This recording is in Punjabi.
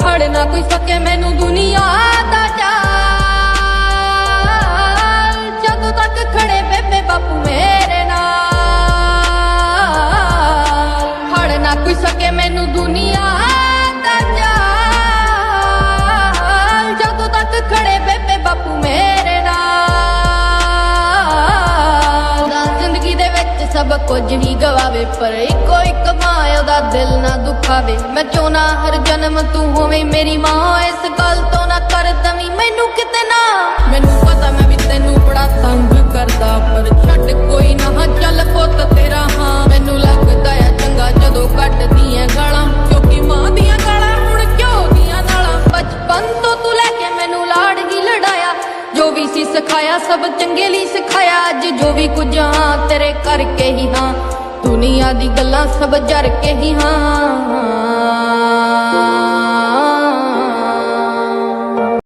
ਫੜ ਨਾ ਕੋਈ ਸਕੇ ਮੈਨੂੰ ਦੁਨੀਆ ਦਾ ਚਾਲ, ਜਦੋਂ ਤੱਕ ਖੜੇ ਬੇਬੇ ਬਾਪੂ ਮੇਰੇ ਨਾਲ। ਫੜ ਨਾ ਕੋਈ ਸਕੇ ਮੈਨੂੰ ਦੁਨੀਆ ਦਾ ਚਾਲ, ਜਦੋਂ ਤੱਕ ਖੜੇ ਬੇਬੇ ਬਾਪੂ ਮੇਰੇ ਨਾਲ। ਜ਼ਿੰਦਗੀ ਦੇ ਵਿੱਚ ਸਭ ਕੁਝ ਹੀ ਗਵਾਵੇ, ਪਰ ਇੱਕੋ ਇੱਕ ਮਾਂ ਉਹਦਾ ਦਿਲ ਨਾ ਦੁਖਾਵੇ। ਮੈਂ ਚਾਹੁੰਦਾ ਹਰ ਜਨਮ ਤੂੰ ਹੋਵੇਂ ਮੇਰੀ ਮਾਂ, ਇਸ ਗੱਲ ਤੋਂ ਨਾ ਕਰ ਦਵੀਂ ਮੈਨੂੰ ਕਿਤੇ ਨਾ। ਮੈਨੂੰ ਪਤਾ ਮੈਂ ਵੀ ਤੈਨੂੰ ਬੜਾ ਤੰਗ ਕਰਦਾ, ਪਰ ਛੱਡ ਕੋਈ ਨਾ ਚੱਲ ਪੁੱਤ ਤੇਰਾ ਹਾਂ। ਮੈਨੂੰ ਲੱਗਦਾ ਆ ਚੰਗਾ ਜਦੋਂ ਕੱਢਦੀ ਐ ਗਾਲਾਂ, ਕਿਉਂਕਿ ਮਾਂ ਦੀਆਂ ਗਾਲਾਂ ਹੁਣ ਘਿਓ ਦੀਆਂ ਨਾਲਾਂ। ਬਚਪਨ ਤੋਂ ਤੂੰ ਲੈ ਕੇ ਮੈਨੂੰ ਲਾੜ ਹੀ ਲੜਾਇਆ, ਜੋ ਵੀ ਸੀ ਸਿਖਾਇਆ ਸਭ ਚੰਗੇ ਲਈ ਸਿਖਾਇਆ। ਅੱਜ ਜੋ ਵੀ ਕੁਝ ਹਾਂ ਤੇਰੇ ਕਰਕੇ ਹੀ ਹਾਂ, ਦੁਨੀਆ ਦੀ ਗੱਲਾਂ ਸਭ ਜਰ ਕੇ ਹੀ ਹਾਂ।